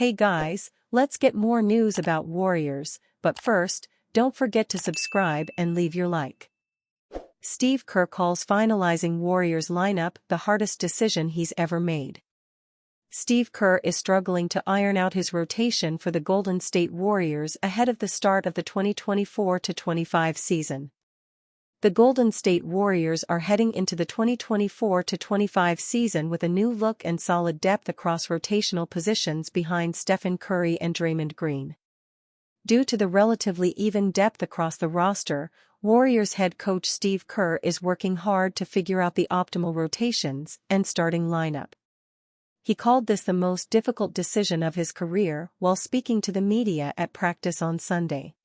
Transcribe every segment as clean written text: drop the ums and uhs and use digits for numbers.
Hey guys, let's get more news about Warriors, but first, don't forget to subscribe and leave your like. Steve Kerr calls finalizing Warriors lineup the hardest decision he's ever made. Steve Kerr is struggling to iron out his rotation for the Golden State Warriors ahead of the start of the 2024-25 season. The Golden State Warriors are heading into the 2024-25 season with a new look and solid depth across rotational positions behind Stephen Curry and Draymond Green. Due to the relatively even depth across the roster, Warriors head coach Steve Kerr is working hard to figure out the optimal rotations and starting lineup. He called this the most difficult decision of his career while speaking to the media at practice on Sunday.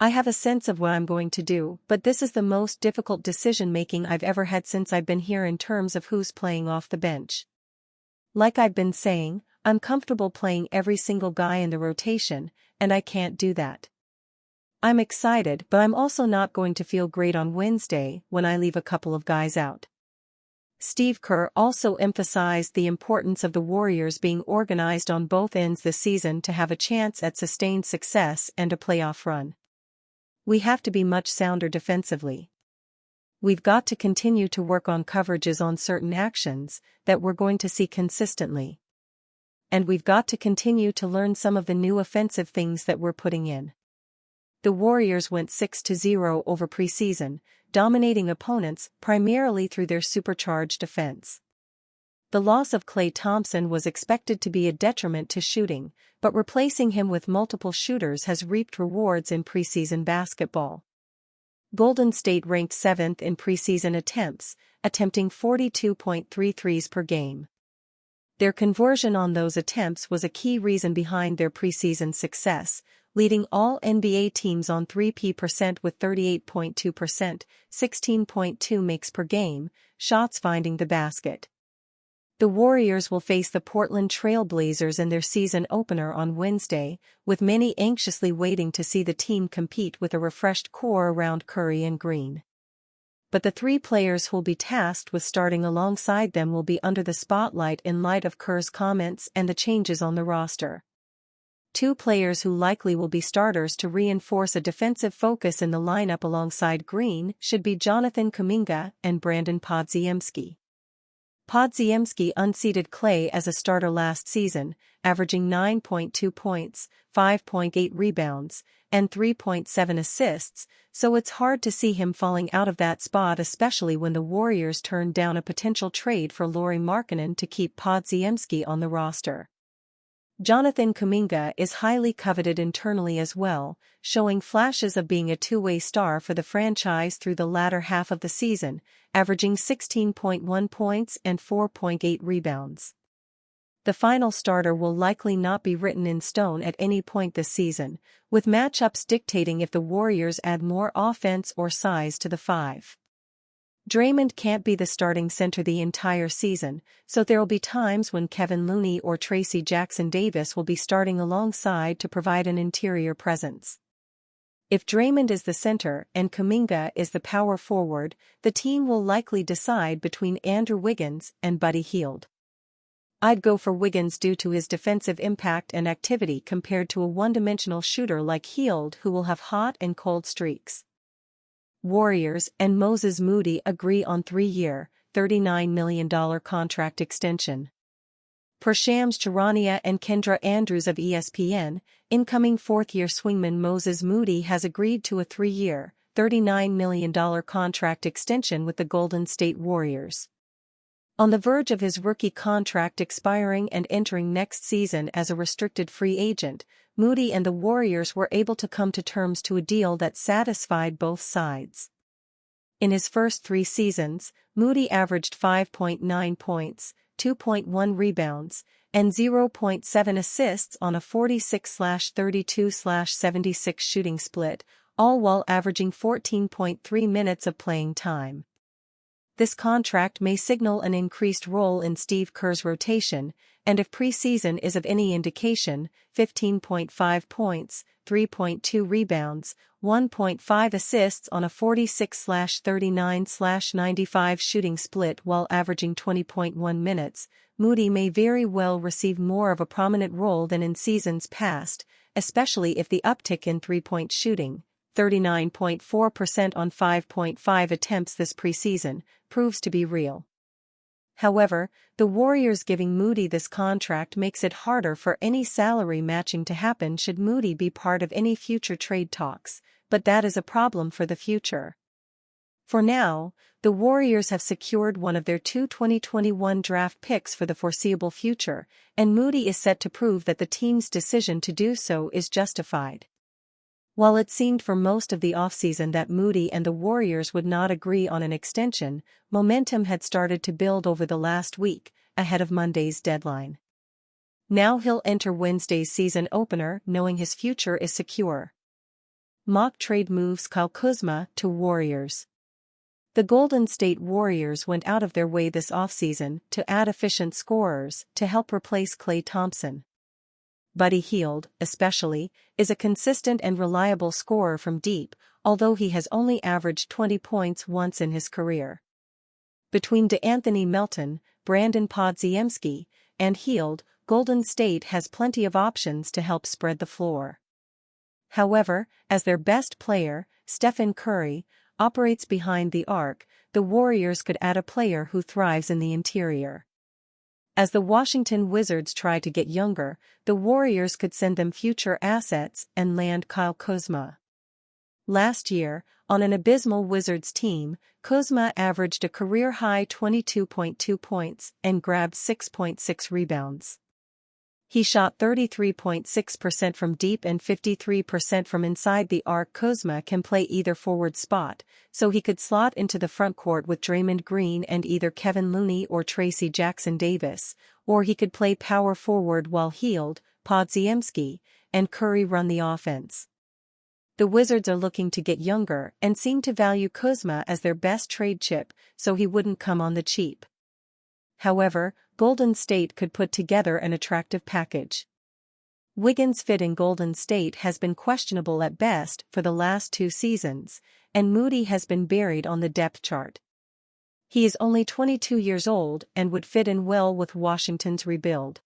"I have a sense of what I'm going to do, but this is the most difficult decision-making I've ever had since I've been here in terms of who's playing off the bench. Like I've been saying, I'm comfortable playing every single guy in the rotation, and I can't do that. I'm excited, but I'm also not going to feel great on Wednesday when I leave a couple of guys out." Steve Kerr also emphasized the importance of the Warriors being organized on both ends this season to have a chance at sustained success and a playoff run. "We have to be much sounder defensively. We've got to continue to work on coverages on certain actions that we're going to see consistently. And we've got to continue to learn some of the new offensive things that we're putting in." The Warriors went 6-0 over preseason, dominating opponents primarily through their supercharged defense. The loss of Klay Thompson was expected to be a detriment to shooting, but replacing him with multiple shooters has reaped rewards in preseason basketball. Golden State ranked 7th in preseason attempts, attempting 42.3 threes per game. Their conversion on those attempts was a key reason behind their preseason success, leading all NBA teams on 3P% with 38.2%, 16.2 makes per game, shots finding the basket. The Warriors will face the Portland Trail Blazers in their season opener on Wednesday, with many anxiously waiting to see the team compete with a refreshed core around Curry and Green. But the three players who'll be tasked with starting alongside them will be under the spotlight in light of Kerr's comments and the changes on the roster. Two players who likely will be starters to reinforce a defensive focus in the lineup alongside Green should be Jonathan Kuminga and Brandon Podziemski. Podziemski unseated Klay as a starter last season, averaging 9.2 points, 5.8 rebounds, and 3.7 assists, so it's hard to see him falling out of that spot, especially when the Warriors turned down a potential trade for Lauri Markkanen to keep Podziemski on the roster. Jonathan Kuminga is highly coveted internally as well, showing flashes of being a two-way star for the franchise through the latter half of the season, averaging 16.1 points and 4.8 rebounds. The final starter will likely not be written in stone at any point this season, with matchups dictating if the Warriors add more offense or size to the five. Draymond can't be the starting center the entire season, so there'll be times when Kevin Looney or Tracy Jackson-Davis will be starting alongside to provide an interior presence. If Draymond is the center and Kuminga is the power forward, the team will likely decide between Andrew Wiggins and Buddy Hield. I'd go for Wiggins due to his defensive impact and activity compared to a one-dimensional shooter like Hield who will have hot and cold streaks. Warriors and Moses Moody agree on 3-year, $39 million contract extension. Per Shams Charania and Kendra Andrews of ESPN, incoming fourth-year swingman Moses Moody has agreed to a 3-year, $39 million contract extension with the Golden State Warriors. On the verge of his rookie contract expiring and entering next season as a restricted free agent, Moody and the Warriors were able to come to terms to a deal that satisfied both sides. In his first 3 seasons, Moody averaged 5.9 points, 2.1 rebounds, and 0.7 assists on a 46/32/76 shooting split, all while averaging 14.3 minutes of playing time. This contract may signal an increased role in Steve Kerr's rotation, and if preseason is of any indication, 15.5 points, 3.2 rebounds, 1.5 assists on a 46/39/95 shooting split while averaging 20.1 minutes, Moody may very well receive more of a prominent role than in seasons past, especially if the uptick in three-point shooting, 39.4% on 5.5 attempts this preseason, proves to be real. However, the Warriors giving Moody this contract makes it harder for any salary matching to happen should Moody be part of any future trade talks, but that is a problem for the future. For now, the Warriors have secured one of their two 2021 draft picks for the foreseeable future, and Moody is set to prove that the team's decision to do so is justified. While it seemed for most of the offseason that Moody and the Warriors would not agree on an extension, momentum had started to build over the last week, ahead of Monday's deadline. Now he'll enter Wednesday's season opener knowing his future is secure. Mock trade moves Kyle Kuzma to Warriors. The Golden State Warriors went out of their way this offseason to add efficient scorers to help replace Klay Thompson. Buddy Hield, especially, is a consistent and reliable scorer from deep, although he has only averaged 20 points once in his career. Between DeAnthony Melton, Brandon Podziemski, and Hield, Golden State has plenty of options to help spread the floor. However, as their best player, Stephen Curry, operates behind the arc, the Warriors could add a player who thrives in the interior. As the Washington Wizards try to get younger, the Warriors could send them future assets and land Kyle Kuzma. Last year, on an abysmal Wizards team, Kuzma averaged a career-high 22.2 points and grabbed 6.6 rebounds. He shot 33.6% from deep and 53% from inside the arc. Kuzma can play either forward spot, so he could slot into the front court with Draymond Green and either Kevin Looney or Tracy Jackson-Davis, or he could play power forward while Hield, Podziemski, and Curry run the offense. The Wizards are looking to get younger and seem to value Kuzma as their best trade chip, so he wouldn't come on the cheap. However, Golden State could put together an attractive package. Wiggins' fit in Golden State has been questionable at best for the last two seasons, and Moody has been buried on the depth chart. He is only 22 years old and would fit in well with Washington's rebuild.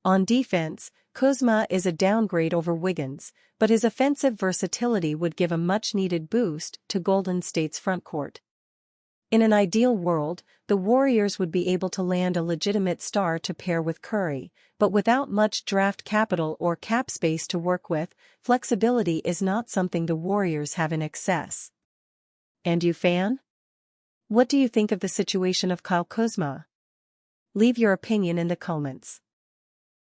On defense, Kuzma is a downgrade over Wiggins, but his offensive versatility would give a much-needed boost to Golden State's frontcourt. In an ideal world, the Warriors would be able to land a legitimate star to pair with Curry, but without much draft capital or cap space to work with, flexibility is not something the Warriors have in excess. And you, fan? What do you think of the situation of Kyle Kuzma? Leave your opinion in the comments.